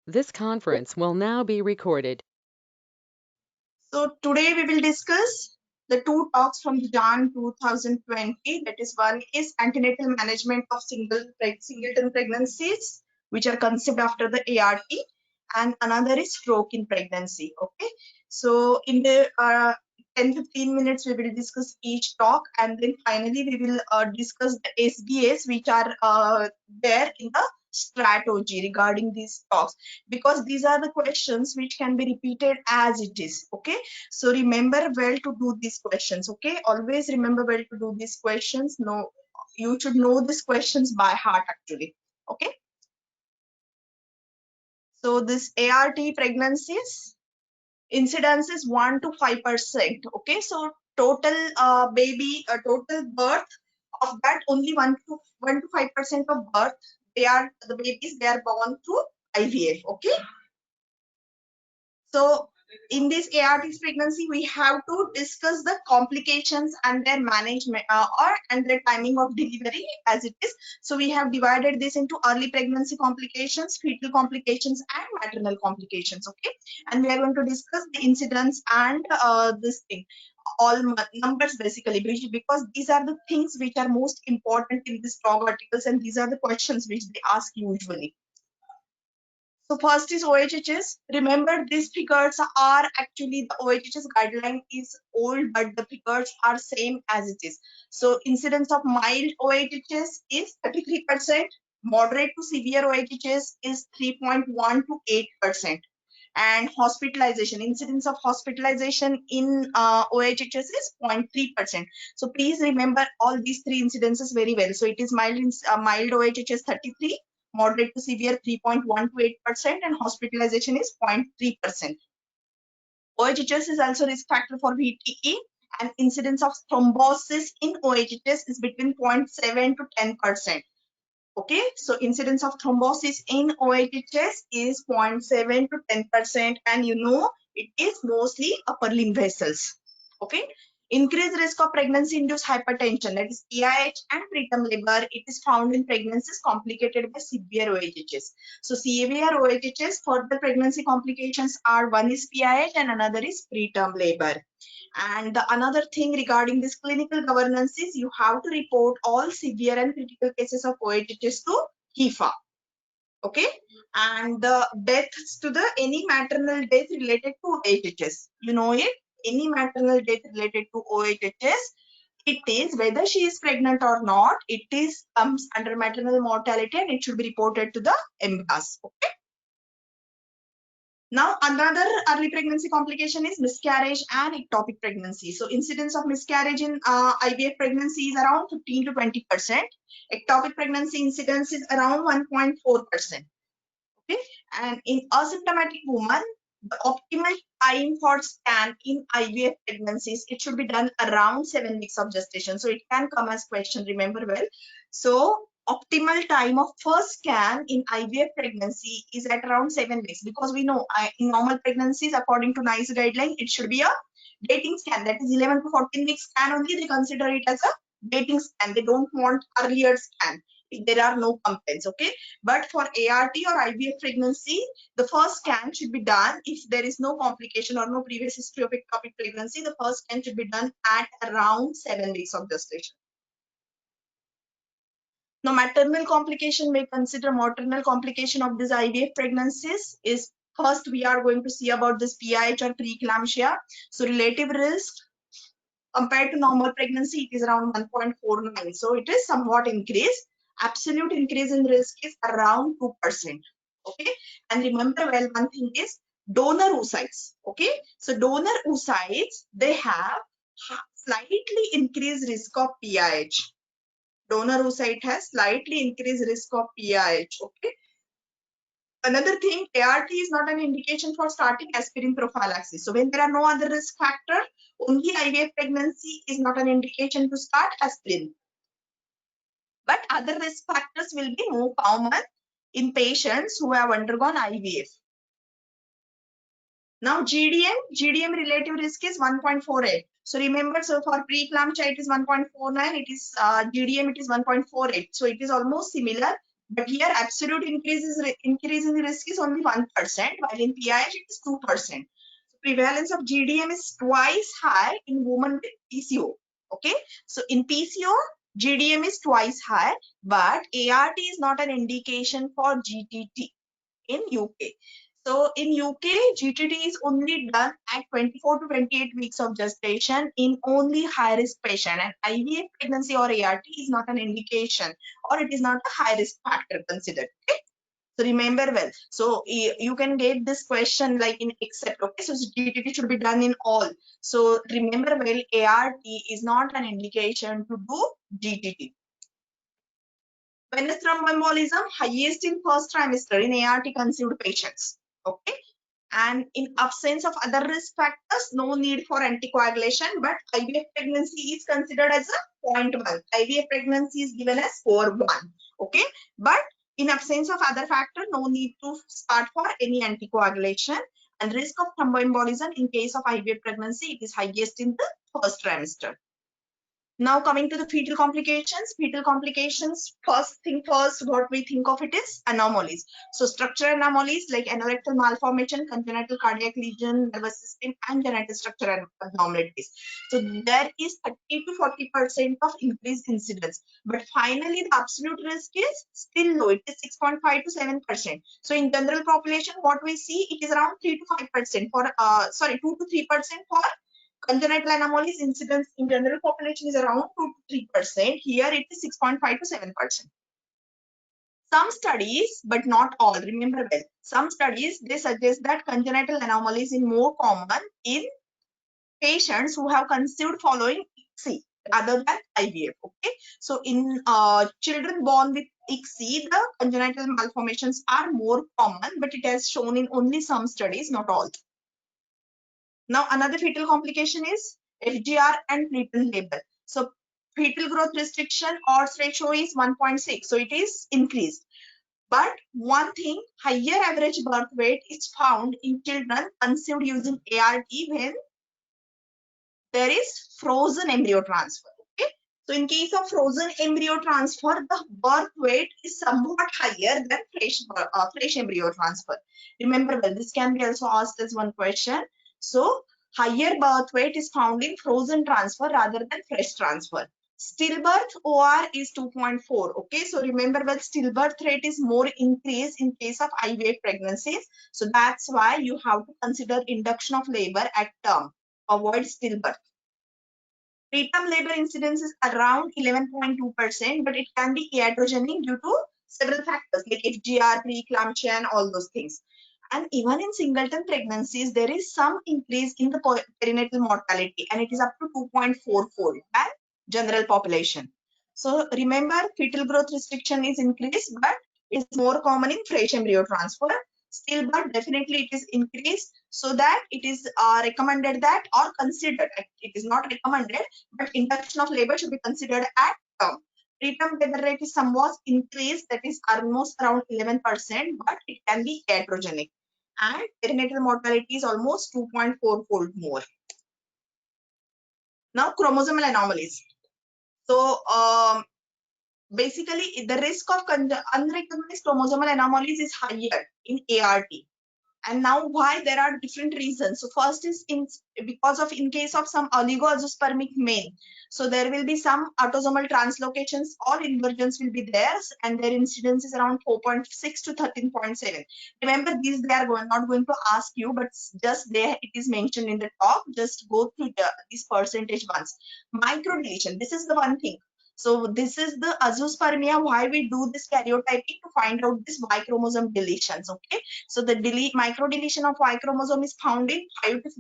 This conference will now be recorded. So today we will discuss the two talks from Jan 2020. That is, one is antenatal management of singleton pregnancies, which are conceived after the ART, and another is stroke in pregnancy. Okay, so in the 10-15 minutes we will discuss each talk, and then finally we will discuss the SBAs which are there in the strategy regarding these talks, because these are the questions which can be repeated as it is. Okay, so remember well to do these questions. Okay, always remember well to do these questions. No, you should know these questions by heart actually. Okay, so this ART pregnancies incidence is 1 to 5%. Okay, so total total birth, of that only 1 to 5% of birth, the babies, they are born through IVF. Okay, so in this ART pregnancy, we have to discuss the complications and their management and the timing of delivery as it is. So we have divided this into early pregnancy complications, fetal complications, and maternal complications. Okay, and we are going to discuss the incidence and this thing, all numbers basically, because these are the things which are most important in these blog articles, and these are the questions which they ask usually. So first is OHHS. Remember, these figures are actually, the OHHS guideline is old, but the figures are same as it is. So incidence of mild OHHS is 33%. Moderate to severe OHHS is 3.1 to 8%. And hospitalization, incidence of hospitalization in OHHS is 0.3%. So please remember all these three incidences very well. So it is mild OHHS 33, moderate to severe 3.1 to 8%, and hospitalization is 0.3%. OHHS is also risk factor for VTE, and incidence of thrombosis in OHHS is between 0.7 to 10%. Okay, so incidence of thrombosis in OHHS is 0.7 to 10%, and you know it is mostly upper limb vessels. Okay, increased risk of pregnancy-induced hypertension, that is PIH, and preterm labor, it is found in pregnancies complicated by severe OHHS. So severe OHHS, further pregnancy complications are, one is PIH and another is preterm labor. And the another thing regarding this clinical governance is you have to report all severe and critical cases of OHHS to HIFA. Okay, and the deaths to the any maternal death related to OHHS, you know it, any maternal death related to OHHS, it is whether she is pregnant or not, it is comes under maternal mortality and it should be reported to the MCAS. Okay. Now, another early pregnancy complication is miscarriage and ectopic pregnancy. So, incidence of miscarriage in IVF pregnancy is around 15 to 20%. Ectopic pregnancy incidence is around 1.4%. Okay, and in asymptomatic woman, the optimal time for scan in IVF pregnancies, it should be done around 7 weeks of gestation. So, it can come as question. Remember well. So, optimal time of first scan in IVF pregnancy is at around 7 weeks, because we know in normal pregnancies, according to NICE guideline, it should be a dating scan, that is 11 to 14 weeks scan only. They consider it as a dating scan. They don't want earlier scan if there are no complaints. Okay, but for ART or IVF pregnancy, the first scan should be done if there is no complication or no previous history of ectopic pregnancy. The first scan should be done at around 7 weeks of gestation. Now, maternal complication, may consider maternal complication of these IVF pregnancies is, first we are going to see about this PIH or preeclampsia. So relative risk compared to normal pregnancy, it is around 1.49. So it is somewhat increased. Absolute increase in risk is around 2%. Okay, and remember well, one thing is donor oocytes. Okay, so donor oocytes, they have slightly increased risk of PIH. Donor oocyte has slightly increased risk of PIH. Okay. Another thing, ART is not an indication for starting aspirin prophylaxis. So when there are no other risk factor, only IVF pregnancy is not an indication to start aspirin. But other risk factors will be more common in patients who have undergone IVF. Now GDM relative risk is 1.48. So remember, so for preeclampsia it is 1.49, it is GDM it is 1.48. So it is almost similar. But here absolute increase in the risk is only 1%, while in PIH it is 2%. Prevalence of GDM is twice high in women with PCO. Okay, so in PCO, GDM is twice high, but ART is not an indication for GTT in UK. So in UK, GTT is only done at 24 to 28 weeks of gestation in only high-risk patient, and IVF pregnancy or ART is not an indication, or it is not a high-risk factor considered. Okay? So remember well. So you can get this question like in except. Okay, so GTT should be done in all. So remember well, ART is not an indication to do GTT. Venous thromboembolism highest in first trimester in ART conceived patients. Okay, and in absence of other risk factors, no need for anticoagulation. But IVF pregnancy is considered as a 0.1. IVF pregnancy is given as score 1. Okay, but in absence of other factor, no need to start for any anticoagulation. And risk of thromboembolism in case of IVF pregnancy, it is highest in the first trimester. Now coming to the fetal complications. Fetal complications, first thing first, what we think of it is anomalies. So structural anomalies like anorectal malformation, congenital cardiac lesion, nervous system, and genital structural abnormalities. So there is 30 to 40% of increased incidence. But finally, the absolute risk is still low. It is 6.5 to 7%. So in general population, what we see, it is around 3 to 5% for 2 to 3% for congenital anomalies. Incidence in general population is around 2 to 3%. Here it is 6.5 to 7%. Some studies, but not all, remember well, some studies, they suggest that congenital anomalies is more common in patients who have conceived following ICSI rather than IVF. Okay, so in children born with ICSI, the congenital malformations are more common, but it has shown in only some studies, not all. Now, another fetal complication is FGR and preterm labor. So, fetal growth restriction odds ratio is 1.6. So, it is increased. But one thing, higher average birth weight is found in children conceived using ART when there is frozen embryo transfer. Okay. So, in case of frozen embryo transfer, the birth weight is somewhat higher than fresh embryo transfer. Remember, well, this can be also asked as one question. So, higher birth weight is found in frozen transfer rather than fresh transfer. Stillbirth OR is 2.4. Okay, so remember, well, stillbirth rate is more increased in case of IVF pregnancies. So that's why you have to consider induction of labor at term. Avoid stillbirth. Preterm labor incidence is around 11.2%, but it can be iatrogenic due to several factors like FGR, preeclampsia, and all those things. And even in singleton pregnancies, there is some increase in the perinatal mortality, and it is up to 2.4-fold than general population. So remember, fetal growth restriction is increased, but it is more common in fresh embryo transfer. Stillbirth, definitely it is increased, so that it is recommended that or considered. It is not recommended, but induction of labor should be considered at term. Preterm labor rate is somewhat increased, that is almost around 11%, but it can be iatrogenic. And perinatal mortality is almost 2.4-fold more. Now, chromosomal anomalies. So, basically, the risk of unrecognized chromosomal anomalies is higher in ART. And now why there are different reasons. So first is because of in case of some oligoazoospermic male. So there will be some autosomal translocations or inversions will be there, and their incidence is around 4.6 to 13.7. Remember, these they are not going to ask you, but just there it is mentioned in the top. Just go through these percentage ones. Microdeletion, this is the one thing. So this is the azoospermia, why we do this karyotyping to find out this Y chromosome deletions. Okay, so the microdeletion of Y chromosome is found in 5 to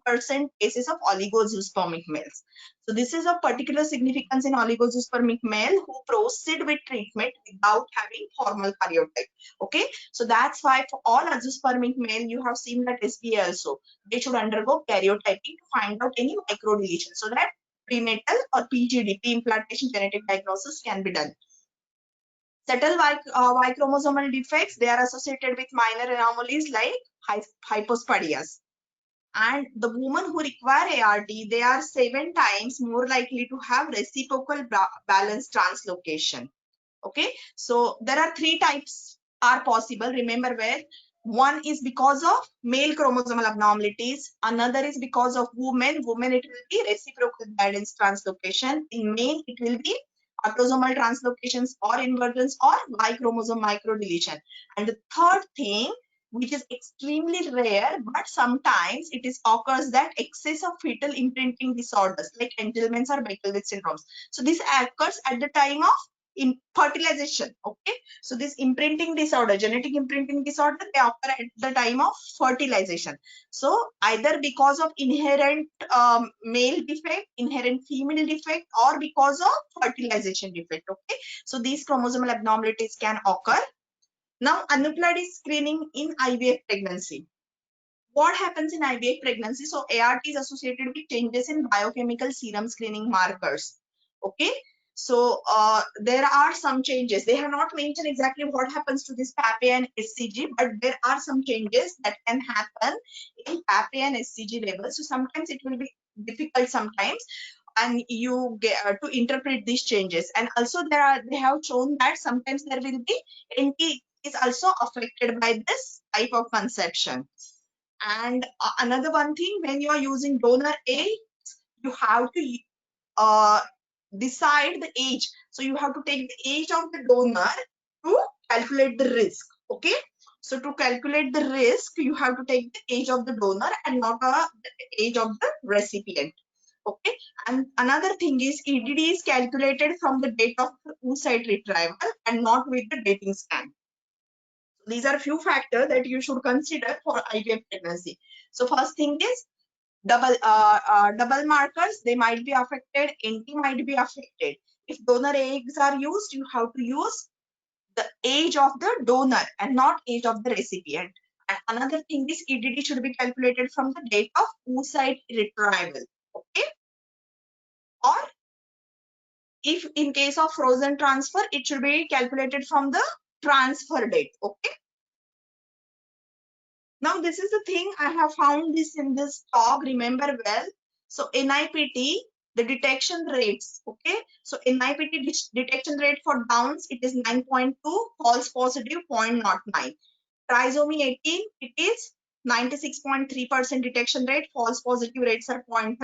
15% cases of oligozoospermic males. So this is of particular significance in oligozoospermic male who proceed with treatment without having formal karyotype. Okay, so that's why for all azoospermic male, you have seen that SBA also, they should undergo karyotyping to find out any microdeletion, so that prenatal or PGD, pre-implantation genetic diagnosis can be done. Subtle Y chromosomal defects, they are associated with minor anomalies like hypospadias. And the women who require ART, they are 7 times more likely to have reciprocal balance translocation. Okay, so there are three types are possible. Remember, where one is because of male chromosomal abnormalities, another is because of women. Women, it will be reciprocal guidance translocation. In male, it will be autosomal translocations or inversions or Y chromosome microdeletion. And the third thing, which is extremely rare, but sometimes it is occurs, that excess of fetal imprinting disorders like Angelman's or Beckel-Witz syndromes. So this occurs at the time of in fertilization. Okay, so this imprinting disorder, genetic imprinting disorder, they occur at the time of fertilization. So either because of inherent male defect, inherent female defect, or because of fertilization defect. Okay, so these chromosomal abnormalities can occur. Now, aneuploidy screening in IVF pregnancy. What happens in IVF pregnancy? So ART is associated with changes in biochemical serum screening markers. Okay, so there are some changes. They have not mentioned exactly what happens to this PAPA and SCG, but there are some changes that can happen in PAPA and SCG levels. So sometimes it will be difficult sometimes, and you get to interpret these changes. And also they have shown that sometimes there will be NT is also affected by this type of conception. And another one thing, when you are using donor A, you have to uh, decide the age. So you have to take the age of the donor to calculate the risk. Okay. So to calculate the risk, you have to take the age of the donor and not the age of the recipient. Okay. And another thing is EDD is calculated from the date of the oocyte retrieval and not with the dating scan. These are few factors that you should consider for IVF pregnancy. So first thing is double markers, they might be affected, NT might be affected. If donor eggs are used, you have to use the age of the donor and not age of the recipient. And another thing is EDD should be calculated from the date of oocyte retrieval. Okay. Or if in case of frozen transfer, it should be calculated from the transfer date. Okay. Now, this is the thing I have found this in this talk, remember well. So NIPT, the detection rates, okay. So NIPT detection rate for Downs, it is 9.2, false positive 0.09. Trisomy 18, it is 96.3% detection rate, false positive rates are 0.13.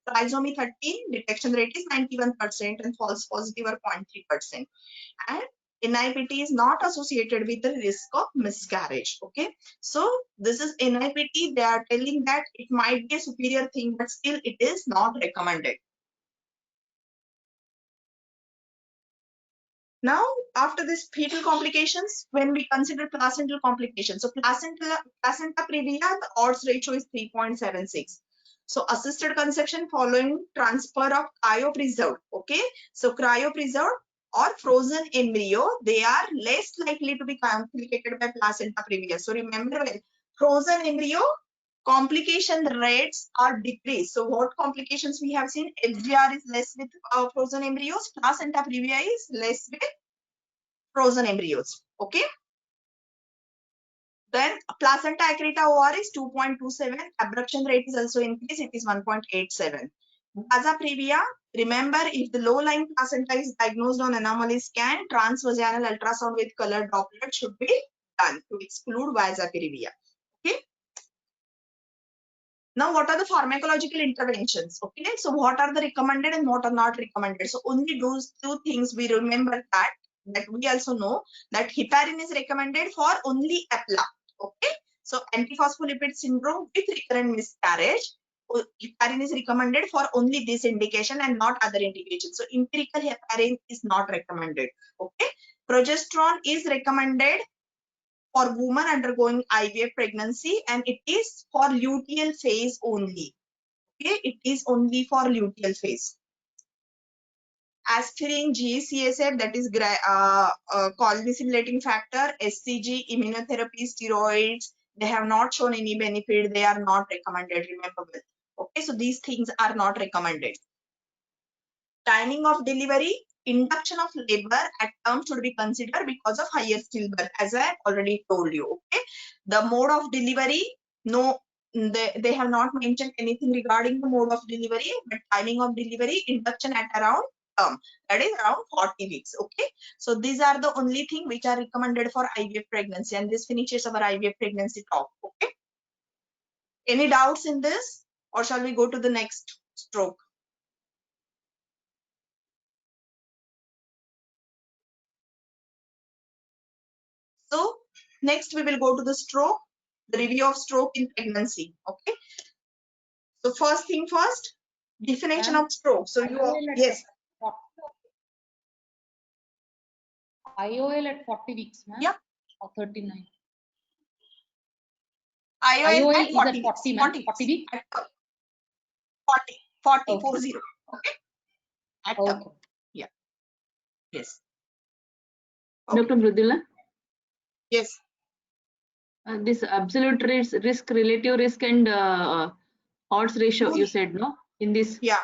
Trisomy 13, detection rate is 91% and false positive are 0.3%. And NIPT is not associated with the risk of miscarriage. Okay, so this is NIPT. They are telling that it might be a superior thing, but still it is not recommended. Now, after this fetal complications, when we consider placental complications, so placenta previa, the odds ratio is 3.76. So assisted conception following transfer of cryopreserved. Okay, so cryopreserved or frozen embryo, they are less likely to be complicated by placenta previa. So remember, when frozen embryo, complication rates are decreased. So what complications we have seen? FGR is less with frozen embryos. Placenta previa is less with frozen embryos. Okay. Then placenta accreta OR is 2.27. Abruption rate is also increased. It is 1.87. Vasa previa, remember, if the low-lying placenta is diagnosed on anomaly scan, transvaginal ultrasound with colored droplet should be done to exclude vasa previa. Okay. Now, what are the pharmacological interventions? Okay, so what are the recommended and what are not recommended? So only those two things we remember, that we also know that heparin is recommended for only APLA. Okay, so antiphospholipid syndrome with recurrent miscarriage, heparin is recommended for only this indication and not other indications. So empirical heparin is not recommended. Okay, progesterone is recommended for women undergoing IVF pregnancy, and it is for luteal phase only. Okay, it is only for luteal phase. Aspirin, GCSF, that is colony-stimulating factor, SCG, immunotherapy, steroids, they have not shown any benefit. They are not recommended. Remember well. Okay, so these things are not recommended. Timing of delivery, induction of labor at term should be considered because of higher stillbirth, as I already told you. Okay, the mode of delivery, no, they have not mentioned anything regarding the mode of delivery, but timing of delivery, induction at around term, that is around 40 weeks. Okay, so these are the only thing which are recommended for IVF pregnancy, and this finishes our IVF pregnancy talk. Okay, any doubts in this, or shall we go to the next stroke? So next we will go to the stroke, the review of stroke in pregnancy. Okay, so first thing first, definition of stroke. So yes, IOL at 40 weeks, ma'am? Yeah. Or 39? IOL IOL at is 40 at 40, weeks. ma'am? 40 weeks? At 40, Okay. 40. Okay. At Okay. yeah. Yes. Dr. Mridula, Yes. this absolute risk, relative risk, and odds ratio, you said, no? In this, Yeah.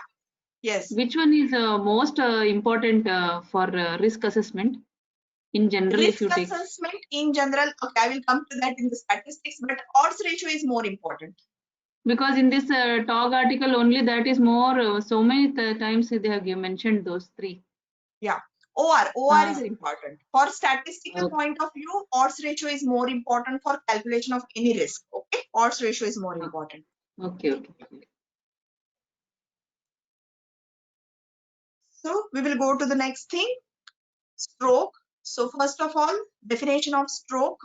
Yes. which one is most important for risk assessment in general? Risk if you take assessment in general, okay, I will come to that in the statistics, but odds ratio is more important. because in this talk article only that is more so many times they have mentioned those three. Yeah. OR is important. For statistical Okay. point of view, odds ratio is more important for calculation of any risk. Okay. Odds ratio is more important. Okay. So we will go to the next thing, stroke. So first of all, definition of stroke.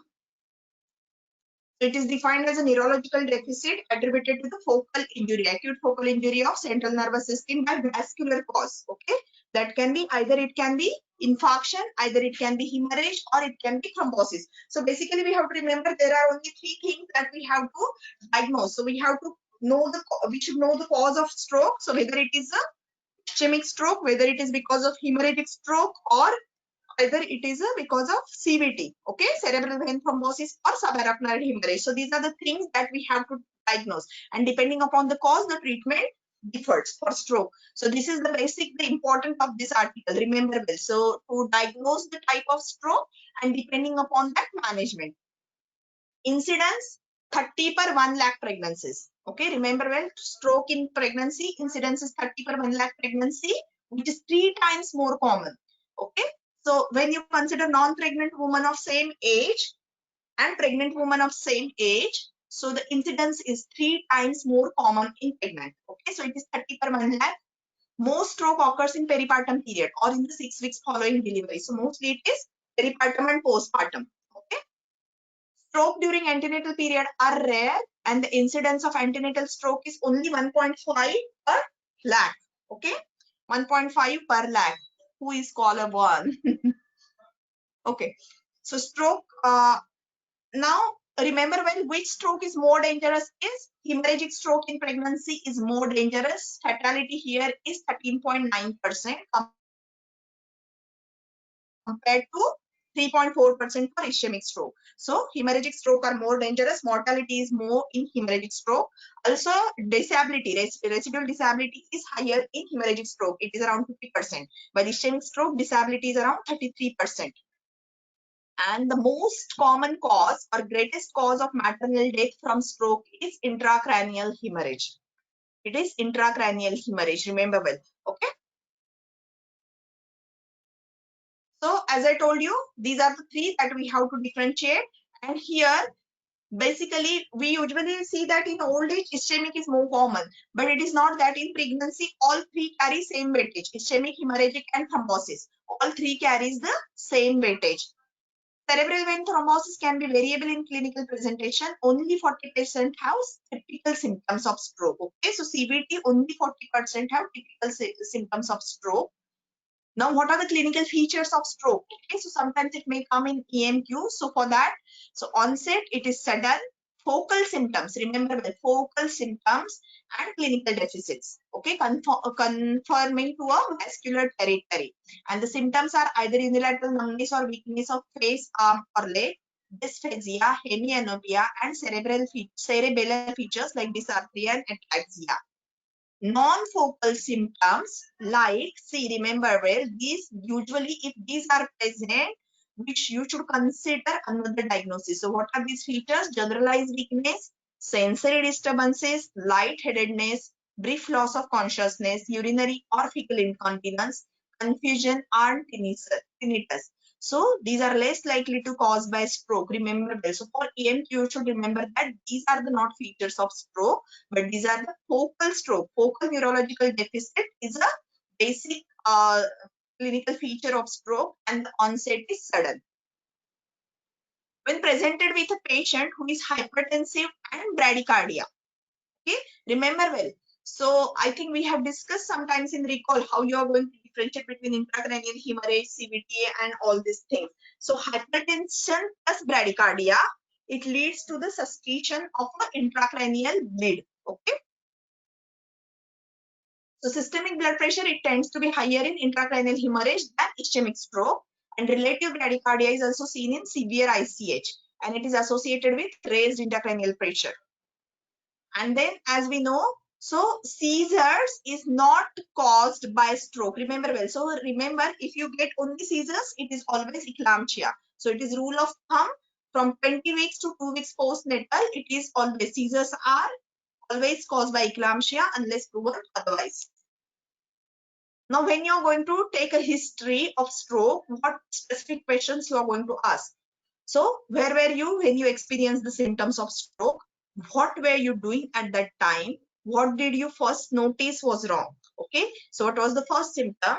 It is defined as a neurological deficit attributed to the focal injury, acute focal injury of central nervous system by vascular cause. Okay, that can be either it can be infarction, either it can be hemorrhage, or it can be thrombosis. So basically, we have to remember there are only three things that we have to diagnose. So we have to know we should know the cause of stroke. So whether it is a ischemic stroke, whether it is because of hemorrhagic stroke, or either it is because of CVT, okay, cerebral vein thrombosis or subarachnoid hemorrhage. So these are the things that we have to diagnose, and depending upon the cause, the treatment differs for stroke. So this is the basic, the important of this article. Remember well. So to diagnose the type of stroke and depending upon that management. Incidence 30 per 1 lakh pregnancies. Okay, remember well. Stroke in pregnancy incidence is 30 per 1 lakh pregnancy, which is 3 times more common. Okay. So when you consider non-pregnant woman of same age and pregnant woman of same age, so the incidence is 3 times more common in pregnant. Okay, so it is 30 per 1 lakh. Most stroke occurs in peripartum period or in the 6 weeks following delivery. So mostly it is peripartum and postpartum. Okay, stroke during antenatal period are rare, and the incidence of antenatal stroke is only 1.5 per lakh. Okay, 1.5 per lakh. Who is caller one? Okay, so stroke, now remember well, which stroke is more dangerous is hemorrhagic stroke in pregnancy is more dangerous. Fatality here is 13.9% compared to 3.4% for ischemic stroke. So hemorrhagic stroke are more dangerous. Mortality is more in hemorrhagic stroke. Also disability, residual disability is higher in hemorrhagic stroke. It is around 50%. While ischemic stroke disability is around 33%. And the most common cause or greatest cause of maternal death from stroke is intracranial hemorrhage. It is intracranial hemorrhage, remember well. Okay. So as I told you, these are the three that we have to differentiate. And here, basically, we usually see that in old age, ischemic is more common. But it is not that in pregnancy, all three carry same weightage. Ischemic, hemorrhagic, and thrombosis. All three carries the same weightage. Cerebral vein thrombosis can be variable in clinical presentation. Only 40% have typical symptoms of stroke. Okay, so CVT, only 40% have typical symptoms of stroke. Now, what are the clinical features of stroke? Okay, so sometimes it may come in EMQ. So for that, so onset, it is sudden. Focal symptoms, remember the focal symptoms and clinical deficits, okay, conforming to a vascular territory. And the symptoms are either unilateral numbness or weakness of face, arm, or leg, dysphagia, hemianopia, and cerebellar features like dysarthria and ataxia. Non-focal symptoms like, see, remember well, these usually, if these are present, which you should consider another diagnosis. So what are these features? Generalized weakness, sensory disturbances, lightheadedness, brief loss of consciousness, urinary or fecal incontinence, confusion, and tinnitus. So these are less likely to cause by stroke. Remember this. So for ENT, you should remember that these are the not features of stroke, but these are the focal stroke. Focal neurological deficit is a basic clinical feature of stroke, and the onset is sudden. When presented with a patient who is hypertensive and bradycardia, okay, remember well. So I think we have discussed sometimes in recall how you are going to differentiate between intracranial hemorrhage, CVTA, and all these things. So hypertension plus bradycardia, it leads to the suspicion of an intracranial bleed. Okay. So systemic blood pressure, it tends to be higher in intracranial hemorrhage than ischemic stroke, and relative bradycardia is also seen in severe ICH, and it is associated with raised intracranial pressure. And then, as we know, so seizures is not caused by stroke. Remember well. So remember, if you get only seizures, it is always eclampsia. So it is rule of thumb from 20 weeks to 2 weeks postnatal. It is always seizures are always caused by eclampsia unless proven otherwise. Now, when you are going to take a history of stroke, what specific questions you are going to ask? So, where were you when you experienced the symptoms of stroke? What were you doing at that time? What did you first notice was wrong? Okay, so what was the first symptom?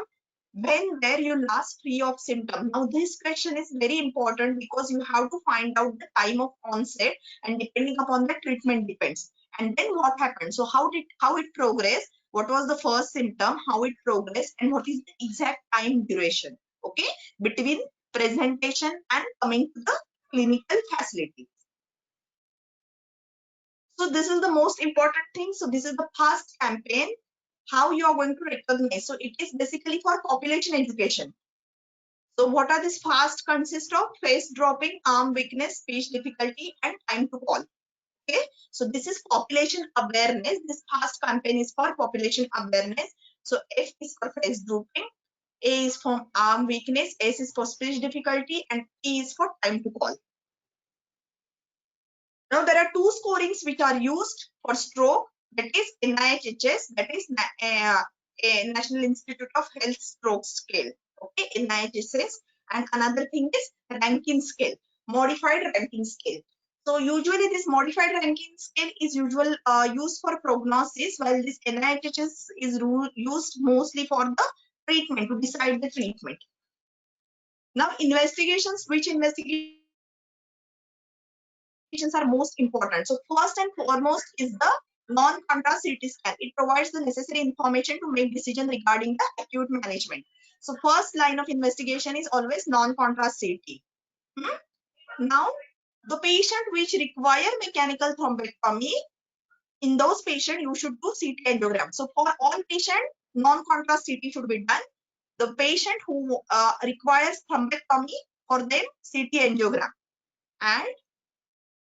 When were you last free of symptom? Now, this question is very important because you have to find out the time of onset, and depending upon the treatment depends. And then what happened? So how it progressed? What was the first symptom? How it progressed? And what is the exact time duration? Okay, between presentation and coming to the clinical facility. So this is the most important thing. So this is the FAST campaign. How you are going to recognize? So it is basically for population education. So what are these FAST consist of? Face dropping, arm weakness, speech difficulty, and time to call. Okay, so this is population awareness. This FAST campaign is for population awareness. So F is for face drooping, A is for arm weakness, S is for speech difficulty, and T is for time to call. Now there are two scorings which are used for stroke, that is NIHSS, that is National Institute of Health Stroke Scale. Okay, NIHSS, and another thing is Rankin scale, modified Rankin scale. So usually this modified Rankin scale is used for prognosis, while this NIHSS is used mostly for the treatment, to decide the treatment. Now investigations, which investigations are most important? So first and foremost is the non-contrast CT scan. It provides the necessary information to make decision regarding the acute management. So first line of investigation is always non-contrast CT. Now the patient which require mechanical thrombectomy, in those patients you should do CT angiogram. So for all patients, non-contrast CT should be done. The patient who requires thrombectomy, for them CT angiogram. And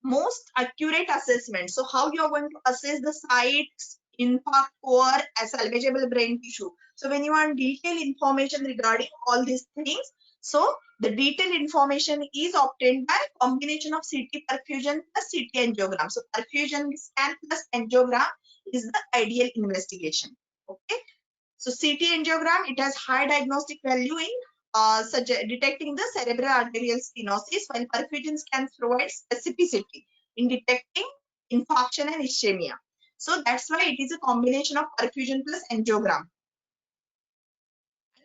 most accurate assessment. So how you are going to assess the sites, infarct core, as salvageable brain tissue. So when you want detailed information regarding all these things, so the detailed information is obtained by combination of CT perfusion plus CT angiogram. So perfusion scan plus angiogram is the ideal investigation. Okay. So CT angiogram, it has high diagnostic value in detecting the cerebral arterial stenosis, while perfusion scans provide specificity in detecting infarction and ischemia. So that's why it is a combination of perfusion plus angiogram.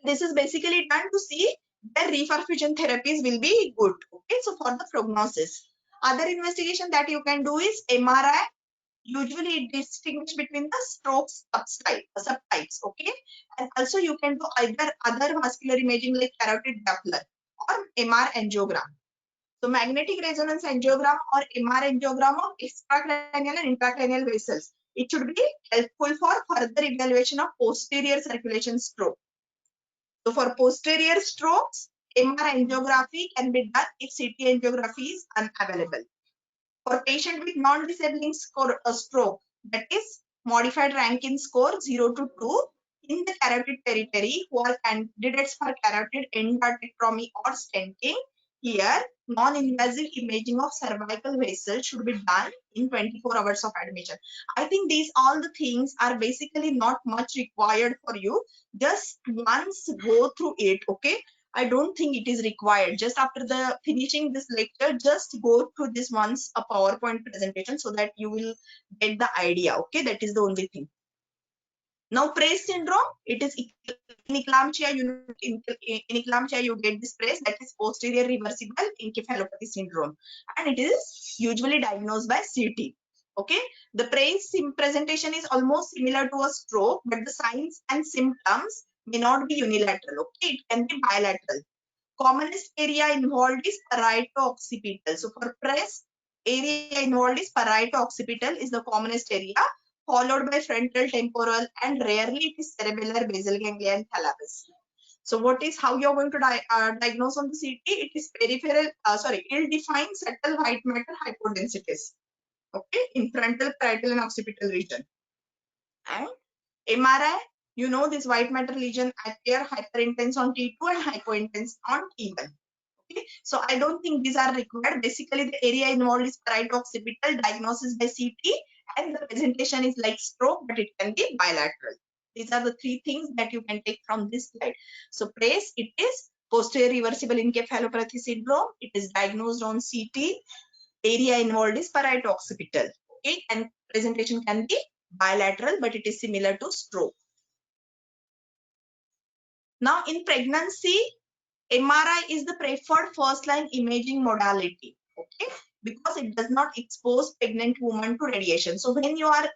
This is basically done to see the reperfusion therapies will be good. Okay, so for the prognosis. Other investigation that you can do is MRI. Usually it distinguishes between the stroke subtypes, okay? And also you can do either other vascular imaging like carotid Doppler or MR angiogram. So magnetic resonance angiogram or MR angiogram of extracranial and intracranial vessels. It should be helpful for further evaluation of posterior circulation stroke. So for posterior strokes, MR angiography can be done if CT angiography is unavailable. For patient with non-disabling stroke, that is modified Rankin score 0 to 2 in the carotid territory, who are candidates for carotid endarterectomy or stenting, here non-invasive imaging of cervical vessel should be done in 24 hours of admission. I think these all the things are basically not much required for you. Just once go through it, okay? I don't think it is required. Just after the finishing this lecture, just go through this once a PowerPoint presentation so that you will get the idea, okay? That is the only thing. Now, Praise syndrome, it is in eclampsia, in eclampsia you get this Praise, that is posterior reversible encephalopathy syndrome, and it is usually diagnosed by CT. Okay, the Praise presentation is almost similar to a stroke, but the signs and symptoms may not be unilateral. Okay, it can be bilateral. Commonest area involved is parieto-occipital. So for Praise, area involved is parieto-occipital is the commonest area, followed by frontal temporal, and rarely it is cerebellar, basal ganglia, and thalamus. So what is how you're going to diagnose on the CT? It is peripheral, ill-defined subtle white matter hypodensities. Okay, in frontal, parietal, and occipital region. And MRI, you know this white matter lesion appear hyperintense on T2 and hypointense on T1. Okay, so I don't think these are required. Basically, the area involved is parieto-occipital, diagnosis by CT, and the presentation is like stroke, but it can be bilateral. These are the three things that you can take from this slide. So, Praise, it is posterior reversible encephalopathy syndrome. It is diagnosed on CT. Area involved is parieto-occipital. Okay, and presentation can be bilateral, but it is similar to stroke. Now, in pregnancy, MRI is the preferred first-line imaging modality, okay, because it does not expose pregnant women to radiation. So when you are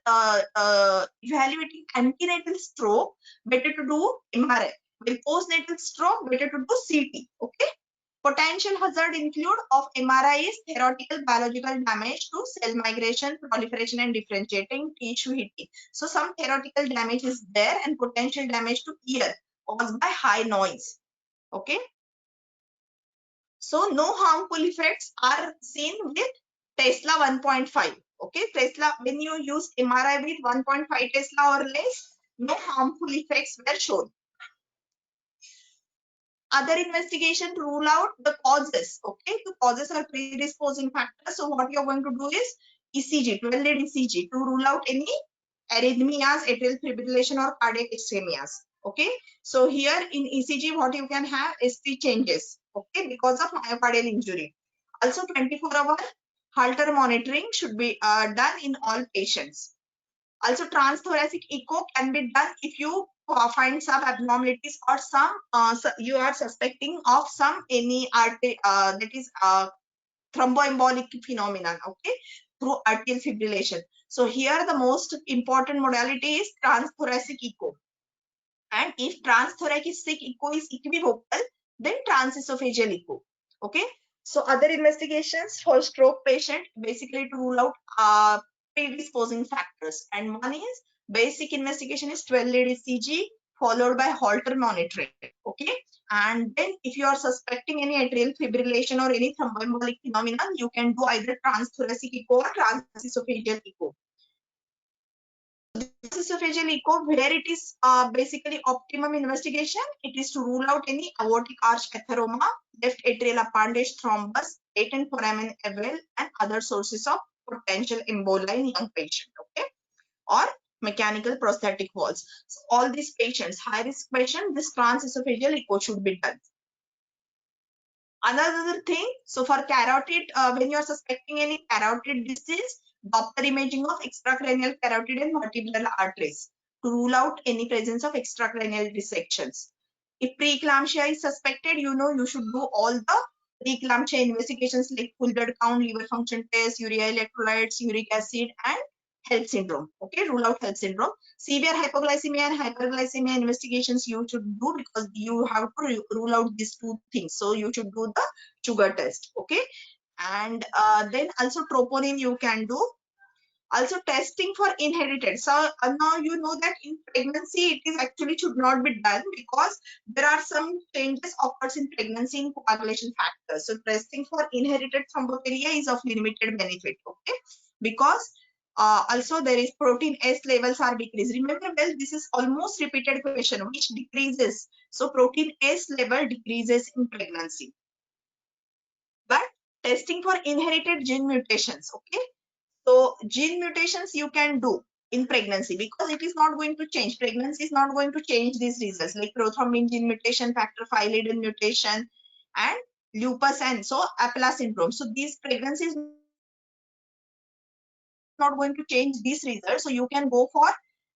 evaluating antenatal stroke, better to do MRI. When postnatal stroke, better to do CT, okay. Potential hazard include of MRI is theoretical biological damage to cell migration, proliferation, and differentiating tissue heating. So some theoretical damage is there and potential damage to ear caused by high noise, okay. So no harmful effects are seen with Tesla 1.5. Okay, Tesla, when you use MRI with 1.5 Tesla or less, no harmful effects were shown. Other investigation to rule out the causes. Okay, the causes are predisposing factors. So what you're going to do is ECG, 12-lead ECG, to rule out any arrhythmias, atrial fibrillation, or cardiac ischemias. Okay, so here in ECG, what you can have is the changes, okay, because of myocardial injury. Also, 24-hour Holter monitoring should be done in all patients. Also, transthoracic echo can be done if you find some abnormalities or some you are suspecting of some any that is thromboembolic phenomenon, okay, through arterial fibrillation. So here the most important modality is transthoracic echo. And if transthoracic echo is equivocal, then transesophageal echo. Okay. So other investigations for stroke patient, basically to rule out predisposing factors. And one is basic investigation is 12-lead ECG followed by Holter monitoring. Okay. And then if you are suspecting any atrial fibrillation or any thromboembolic phenomenon, you can do either transthoracic echo or transesophageal echo. Transesophageal echo, where it is basically optimum investigation, it is to rule out any aortic arch atheroma, left atrial appendage thrombus, latent foramen evale, and other sources of potential emboli in young patient, okay, or mechanical prosthetic valves. So all these patients, high risk patient, this transesophageal echo should be done. Another thing, so for carotid, when you are suspecting any carotid disease, Doppler imaging of extracranial carotid and vertebral arteries to rule out any presence of extracranial dissections. If preeclampsia is suspected, you know you should do all the preeclampsia investigations like full blood count, liver function test, urea electrolytes, uric acid, and health syndrome. Okay, rule out health syndrome. Severe hypoglycemia and hyperglycemia investigations you should do because you have to rule out these two things. So you should do the sugar test. Okay, and then also troponin you can do. Also testing for inherited. So now you know that in pregnancy it is actually should not be done because there are some changes occurs in pregnancy in coagulation factors. So testing for inherited thrombophilia is of limited benefit. Okay, because also there is protein S levels are decreased. Remember well, this is almost repeated question which decreases. So protein S level decreases in pregnancy. testing for inherited gene mutations. Okay, so gene mutations you can do in pregnancy because it is not going to change. Pregnancy is not going to change these results like prothrombin gene mutation, factor V Leiden mutation, and lupus and so Apela syndrome. So these pregnancies not going to change these results. So you can go for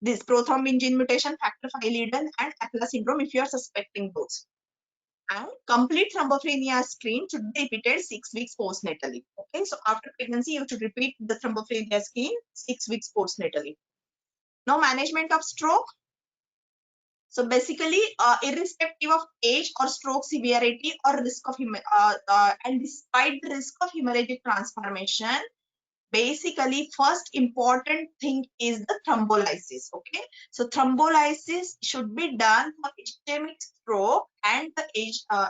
this prothrombin gene mutation, factor V Leiden, and Apela syndrome if you are suspecting those. And complete thrombophrenia screen should be repeated 6 weeks postnatally. Okay, so after pregnancy, you should repeat the thrombophrenia screen 6 weeks postnatally. Now, management of stroke. So basically, irrespective of age or stroke severity or risk of and despite the risk of hemorrhagic transformation, basically first important thing is the thrombolysis. Okay, so thrombolysis should be done for ischemic stroke, and the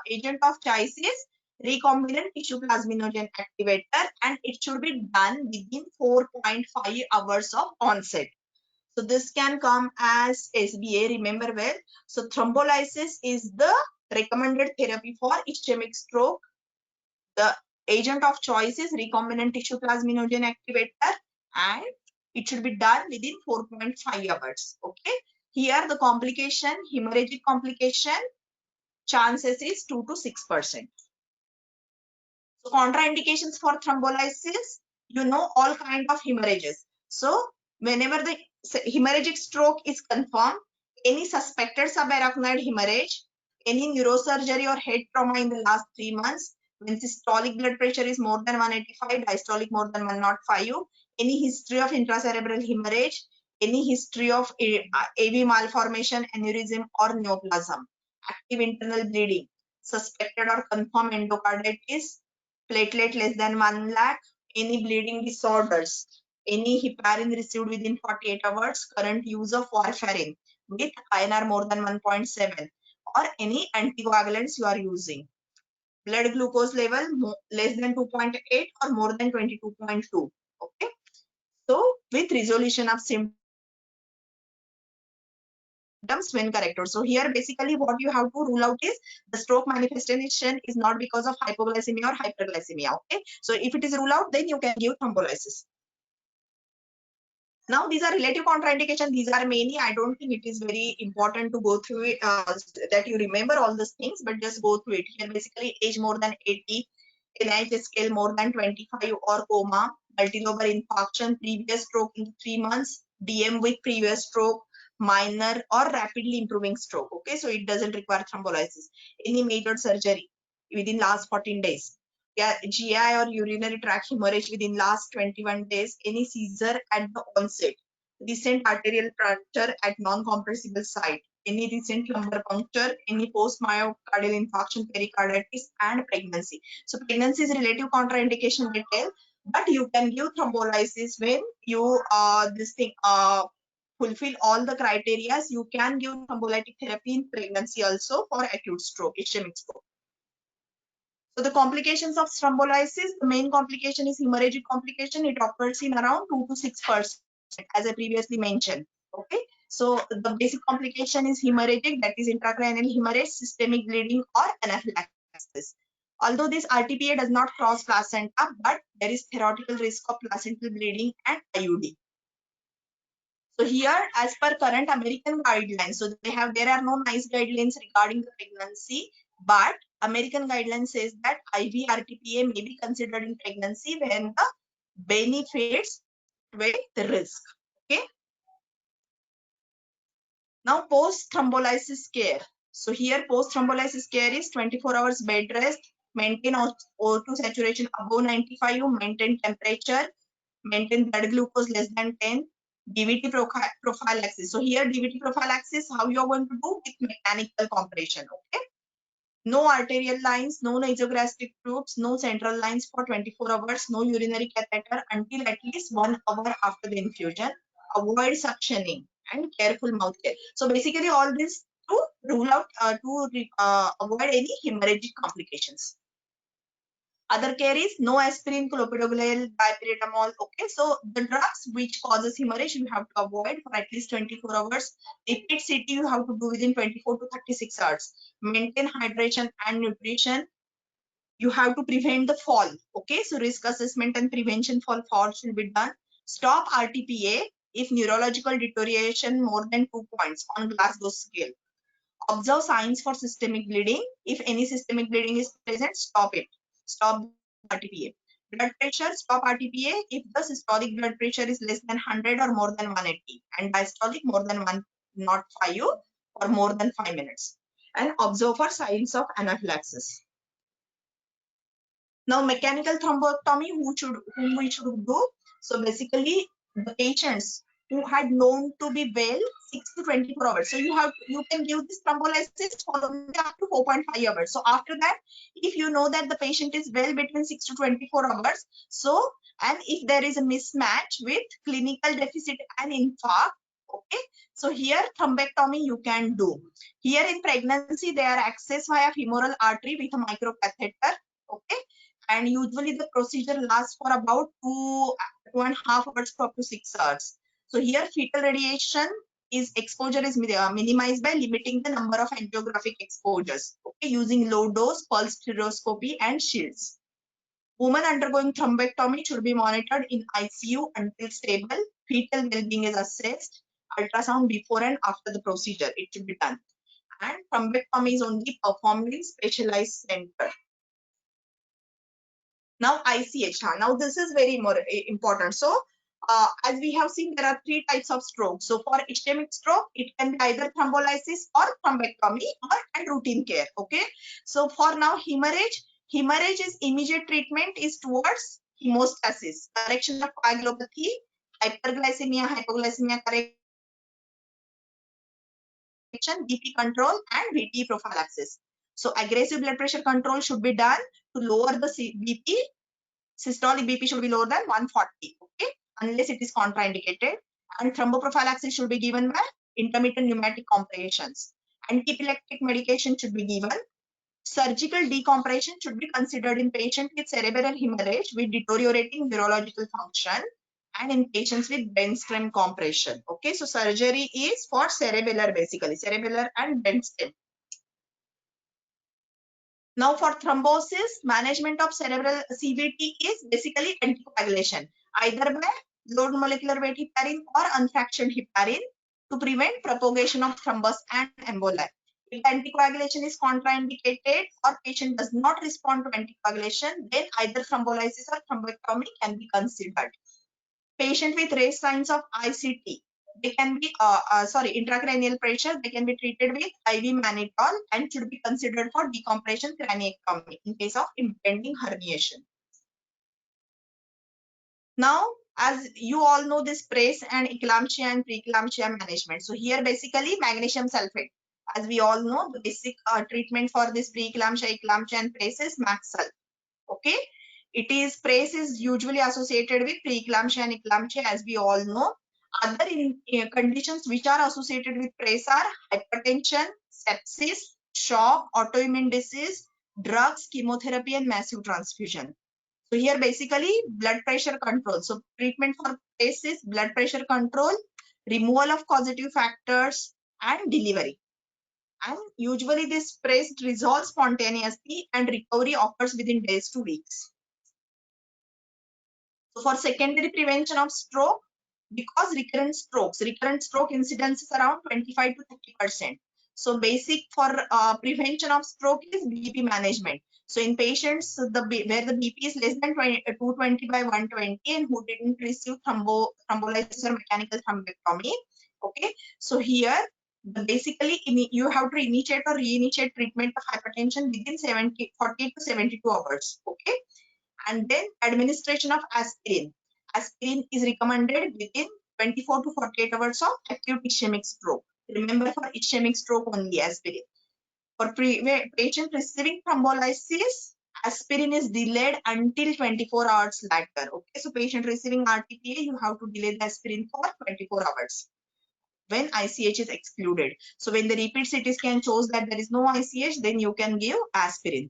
agent of choice is recombinant tissue plasminogen activator, and it should be done within 4.5 hours of onset. So this can come as SBA, remember well. So thrombolysis is the recommended therapy for ischemic stroke. The agent of choice is recombinant tissue plasminogen activator, and it should be done within 4.5 hours. Okay, here the complication, hemorrhagic complication chances is 2 to 6%. So contraindications for thrombolysis, you know, all kind of hemorrhages. So whenever the hemorrhagic stroke is confirmed, any suspected subarachnoid hemorrhage, any neurosurgery or head trauma in the last 3 months, when systolic blood pressure is more than 185, diastolic more than 105, any history of intracerebral hemorrhage, any history of AV malformation, aneurysm or neoplasm, active internal bleeding, suspected or confirmed endocarditis, platelet less than 1 lakh, any bleeding disorders, any heparin received within 48 hours, current use of warfarin with INR more than 1.7, or any anticoagulants you are using. Blood glucose level less than 2.8 or more than 22.2. Okay. So with resolution of symptoms when corrected. So here basically what you have to rule out is the stroke manifestation is not because of hypoglycemia or hyperglycemia. Okay, so if it is ruled out, then you can give thrombolysis. Now these are relative contraindications. These are many. I don't think it is very important to go through it, that you remember all these things, but just go through it. Here basically age more than 80, NIH scale more than 25 or coma, multilobar infarction, previous stroke in 3 months, DM with previous stroke, minor or rapidly improving stroke. Okay, so it doesn't require thrombolysis. Any major surgery within last 14 days. Yeah, GI or urinary tract hemorrhage within last 21 days, any seizure at the onset, recent arterial puncture at non-compressible site, any recent lumbar puncture, any post-myocardial infarction, pericarditis, and pregnancy. So pregnancy is relative contraindication detail, but you can give thrombolysis when you fulfill all the criteria. You can give thrombolytic therapy in pregnancy also for acute stroke, ischemic stroke. So the complications of thrombolysis, the main complication is hemorrhagic complication. It occurs in around 2 to 6%, as I previously mentioned. Okay, so the basic complication is hemorrhagic, that is intracranial hemorrhage, systemic bleeding, or anaphylaxis. Although this RTPA does not cross placenta, but there is theoretical risk of placental bleeding and IUD. So here, as per current American guidelines, so there are no nice guidelines regarding the pregnancy, but American guidelines says that IV RTPA may be considered in pregnancy when the benefits outweigh the risk. Okay. Now post thrombolysis care. So here post thrombolysis care is 24 hours bed rest, maintain O2 saturation above 95, maintain temperature, maintain blood glucose less than 10, DVT prophylaxis. So here DVT prophylaxis, how you are going to do with mechanical compression. Okay. No arterial lines, no nasogastric tubes, no central lines for 24 hours, no urinary catheter until at least 1 hour after the infusion. Avoid suctioning and careful mouth care. So basically all this to rule out, avoid any hemorrhagic complications. Other care is no aspirin, clopidogrel, dipyridamole. Okay, so the drugs which causes hemorrhage you have to avoid for at least 24 hours. Repeat CT you have to do within 24 to 36 hours. Maintain hydration and nutrition. You have to prevent the fall. Okay, so risk assessment and prevention for fall should be done. Stop RTPA if neurological deterioration more than 2 points on Glasgow scale. Observe signs for systemic bleeding. If any systemic bleeding is present, stop it. Stop RTPA. Blood pressure, stop RTPA if the systolic blood pressure is less than 100 or more than 180 and diastolic more than 105 or more than 5 minutes. And observe for signs of anaphylaxis. Now, mechanical thrombectomy, whom we should do? So basically, the patients who had known to be well 6 to 24 hours. So you can give this thrombolysis for only up to 4.5 hours. So after that, if you know that the patient is well between 6 to 24 hours, so and if there is a mismatch with clinical deficit and infarct, okay, so here thrombectomy you can do. Here in pregnancy, they are accessed via femoral artery with a microcatheter, okay. And usually the procedure lasts for about 2.5 hours to up to 6 hours. So here fetal radiation exposure is minimized by limiting the number of angiographic exposures, okay, using low dose pulse stereoscopy and shields. Women undergoing thrombectomy should be monitored in ICU until stable. Fetal well-being is assessed. Ultrasound before and after the procedure, it should be done. And thrombectomy is only performed in specialized center. Now ICH. Now this is very more important. So as we have seen, there are 3 types of stroke. So for ischemic stroke, it can be either thrombolysis or thrombectomy and routine care. Okay. So for now, hemorrhage is immediate treatment is towards hemostasis, correction of coagulopathy, hyperglycemia, hypoglycemia correction, BP control, and VT prophylaxis. So aggressive blood pressure control should be done to lower the BP. Systolic BP should be lower than 140, okay, unless it is contraindicated. And thromboprophylaxis should be given by intermittent pneumatic compressions. Antiepileptic medication should be given. Surgical decompression should be considered in patients with cerebral hemorrhage with deteriorating neurological function and in patients with brainstem compression. Okay, so surgery is for cerebellar, basically cerebellar and brainstem. Now for thrombosis, management of cerebral CVT is basically anticoagulation, either by low molecular weight heparin or unfractioned heparin to prevent propagation of thrombus and emboli. If anticoagulation is contraindicated or patient does not respond to anticoagulation, then either thrombolysis or thrombectomy can be considered. Patient with raised signs of ICT, they can be intracranial pressure, they can be treated with IV mannitol and should be considered for decompression craniectomy in case of impending herniation. Now, as you all know, this PRACE and eclampsia and preeclampsia management. So here basically magnesium sulfate. As we all know, the basic treatment for this preeclampsia, eclampsia and PRACE is Maxal. Okay. PRACE is usually associated with preeclampsia and eclampsia, as we all know. Other conditions which are associated with PRACE are hypertension, sepsis, shock, autoimmune disease, drugs, chemotherapy, and massive transfusion. So here basically blood pressure control. So treatment for PRACE is blood pressure control, removal of causative factors, and delivery. And usually this PRACE resolves spontaneously and recovery occurs within days to weeks. So for secondary prevention of stroke, because recurrent stroke incidence is around 25 to 30%. So basic for prevention of stroke is BP management. So in patients where the BP is less than 220 by 120 and who didn't receive thrombolysis or mechanical thrombectomy, okay. So here basically you have to initiate or reinitiate treatment of hypertension within 40 to 72 hours, okay. And then administration of aspirin. Aspirin is recommended within 24 to 48 hours of acute ischemic stroke. Remember, for ischemic stroke only aspirin. For patient receiving thrombolysis, aspirin is delayed until 24 hours later. Okay, so patient receiving RTPA, you have to delay the aspirin for 24 hours when ICH is excluded. So when the repeat CT scan shows that there is no ICH, then you can give aspirin.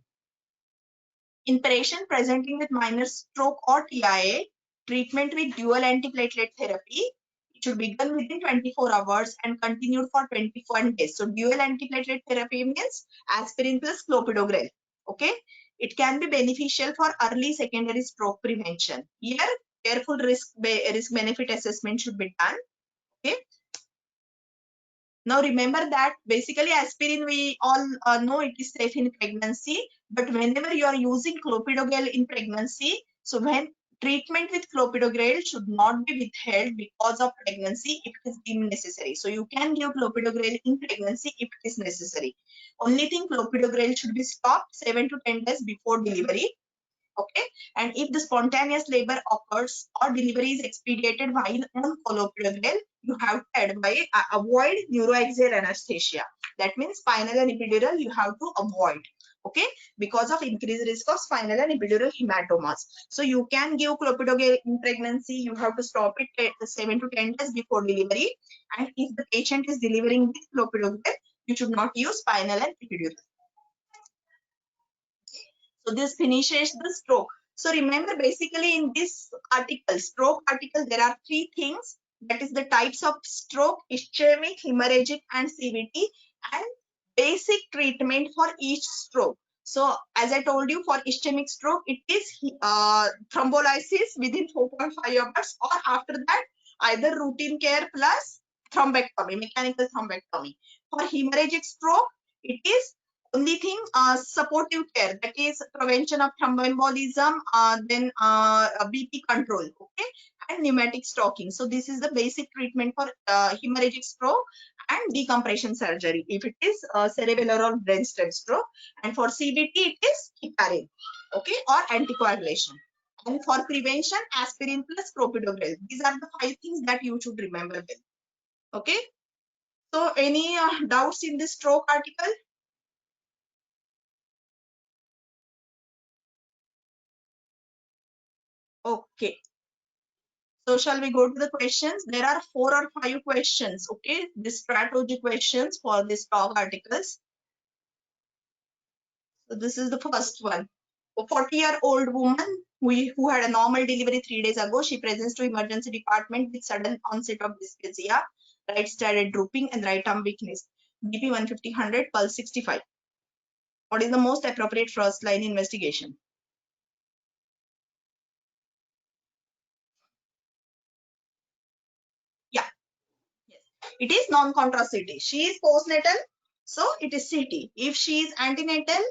In patient presenting with minor stroke or TIA, treatment with dual antiplatelet therapy should begin within 24 hours and continued for 21 days. So dual antiplatelet therapy means aspirin plus clopidogrel. Okay. It can be beneficial for early secondary stroke prevention. Here, careful risk benefit assessment should be done. Okay. Now remember that basically aspirin we all know it is safe in pregnancy, but whenever you are using clopidogrel in pregnancy, so when treatment with clopidogrel should not be withheld because of pregnancy if it is deemed necessary. So you can give clopidogrel in pregnancy if it is necessary. Only thing, clopidogrel should be stopped 7 to 10 days before delivery. Okay, and if the spontaneous labor occurs or delivery is expedited while on clopidogrel, you have to avoid neuroaxial anesthesia. That means spinal and epidural you have to avoid. Okay, because of increased risk of spinal and epidural hematomas. So you can give clopidogrel in pregnancy. You have to stop it 7 to 10 days before delivery. And if the patient is delivering with clopidogrel, you should not use spinal and epidural. So this finishes the stroke. So remember, basically in this article, stroke article, there are three things. That is the types of stroke: ischemic, hemorrhagic, and CVT, and basic treatment for each stroke. So as I told you, for ischemic stroke, it is thrombolysis within 4.5 hours, or after that, either routine care plus thrombectomy, mechanical thrombectomy. For hemorrhagic stroke, it is only thing supportive care, that is prevention of thromboembolism, then BP control, okay, and pneumatic stocking. So this is the basic treatment for hemorrhagic stroke and decompression surgery if it is cerebellar or brainstem stroke. And for CVT it is heparin, okay, or anticoagulation. And for prevention, aspirin plus clopidogrel. These are the 5 things that you should remember well. Okay. So any doubts in this stroke article? Okay. So shall we go to the questions? There are 4 or 5 questions, okay? The strategy questions for this talk articles. So this is the first one. A 40-year-old woman who had a normal delivery 3 days ago, she presents to emergency department with sudden onset of dysphagia, right started drooping and right arm weakness. BP 150, 100, pulse 65. What is the most appropriate first line investigation? Yeah. Yes. It is non-contrast CT. She is postnatal, so it is CT. If she is antenatal,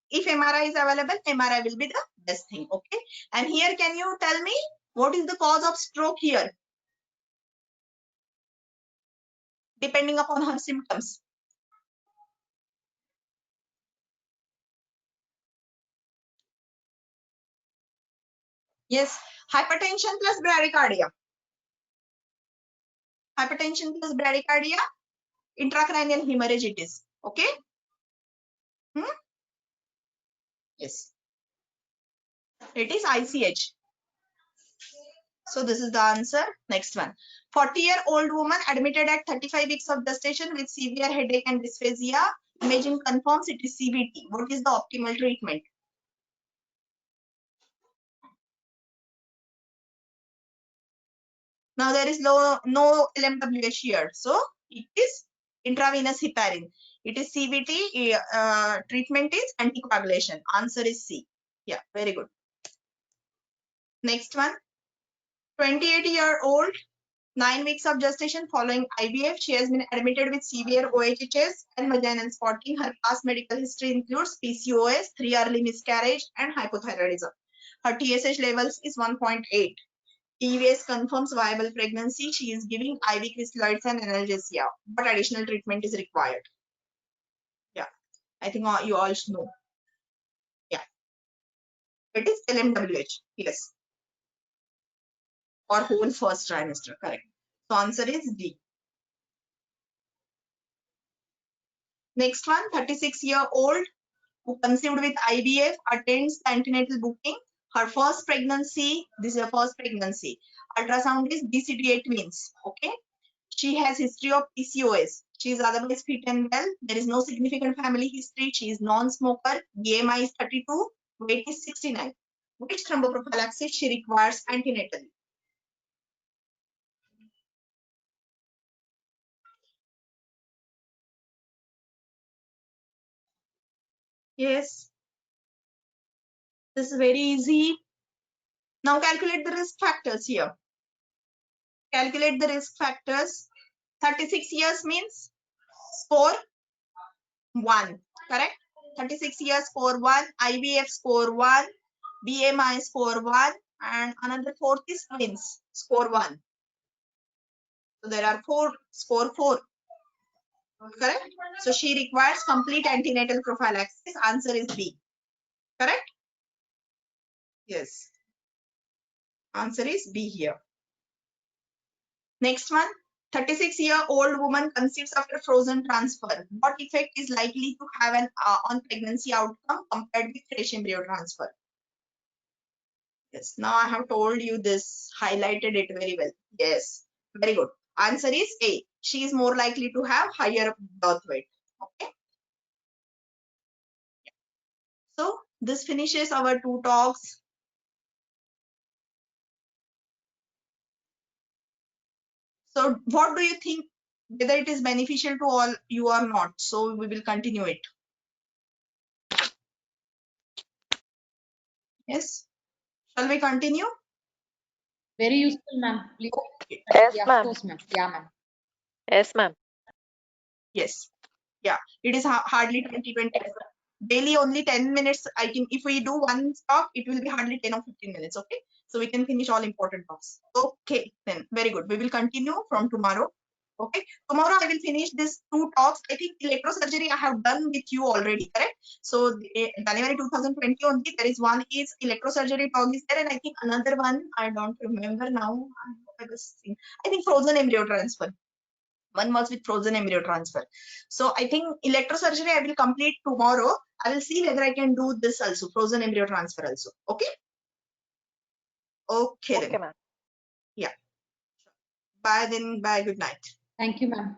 if MRI is available, MRI will be the best thing. Okay. And here, can you tell me what is the cause of stroke here? Depending upon her symptoms. Yes. Hypertension plus bradycardia. Hypertension plus bradycardia, intracranial hemorrhage it is. Okay. Yes. It is ICH. So this is the answer. Next one. 40-year-old woman admitted at 35 weeks of gestation with severe headache and dysphagia. Imaging confirms it is CVT. What is the optimal treatment? Now there is no LMWH here. So it is intravenous heparin. It is CVT. Treatment is anticoagulation. Answer is C. Yeah, very good. Next one. 28-year-old, 9 weeks of gestation following IVF. She has been admitted with severe OHHS and vaginal spotting. Her past medical history includes PCOS, 3 early miscarriage, and hypothyroidism. Her TSH levels is 1.8. TVS confirms viable pregnancy. She is giving IV crystalloids and analgesia, but additional treatment is required. Yeah, I think you all should know. Yeah, it is LMWH. Yes, or whole first trimester. Correct. So answer is D. Next one, 36-year-old who conceived with IVF attends the antenatal booking. Her first pregnancy, this is her first pregnancy. Ultrasound is BCDA twins. Okay. She has history of PCOS. She is otherwise fit and well. There is no significant family history. She is non-smoker. BMI is 32. Weight is 69. Which thromboprophylaxis she requires antenatally? Yes. This is very easy. Now calculate the risk factors here. Calculate the risk factors. 36 years means score 1, correct? 36 years score 1, IVF score 1, BMI score 1, and another fourth is twins score 1. So there are 4, score 4, correct? So she requires complete antenatal prophylaxis. Answer is B, correct? Yes. Answer is B here. Next one. 36-year-old woman conceives after frozen transfer. What effect is likely to have an on pregnancy outcome compared with fresh embryo transfer? Yes, now I have told you this, highlighted it very well. Yes, very good. Answer is A. She is more likely to have higher birth weight. Okay. So this finishes our 2 talks. So what do you think, whether it is beneficial to all you or not? So we will continue it. Yes. Shall we continue? Very useful, ma'am. Please. Okay. Yes, Yeah, of ma'am. course, ma'am. Yeah, ma'am. Yes, ma'am. Yes. Yeah. It is hardly 20. Daily only 10 minutes. I can, if we do one talk, it will be hardly 10 or 15 minutes. Okay. So we can finish all important talks. Okay. Then very good. We will continue from tomorrow. Okay. Tomorrow I will finish these 2 talks. I think electrosurgery I have done with you already, correct? So January 2020 only, there is one is electrosurgery talk is there, and I think another one, I don't remember now. I think frozen embryo transfer. One was with frozen embryo transfer. So I think electrosurgery I will complete tomorrow. I will see whether I can do this also, frozen embryo transfer also. Okay. Okay, Okay, then. ma'am. Yeah. Bye then. Bye. Good night. Thank you, ma'am.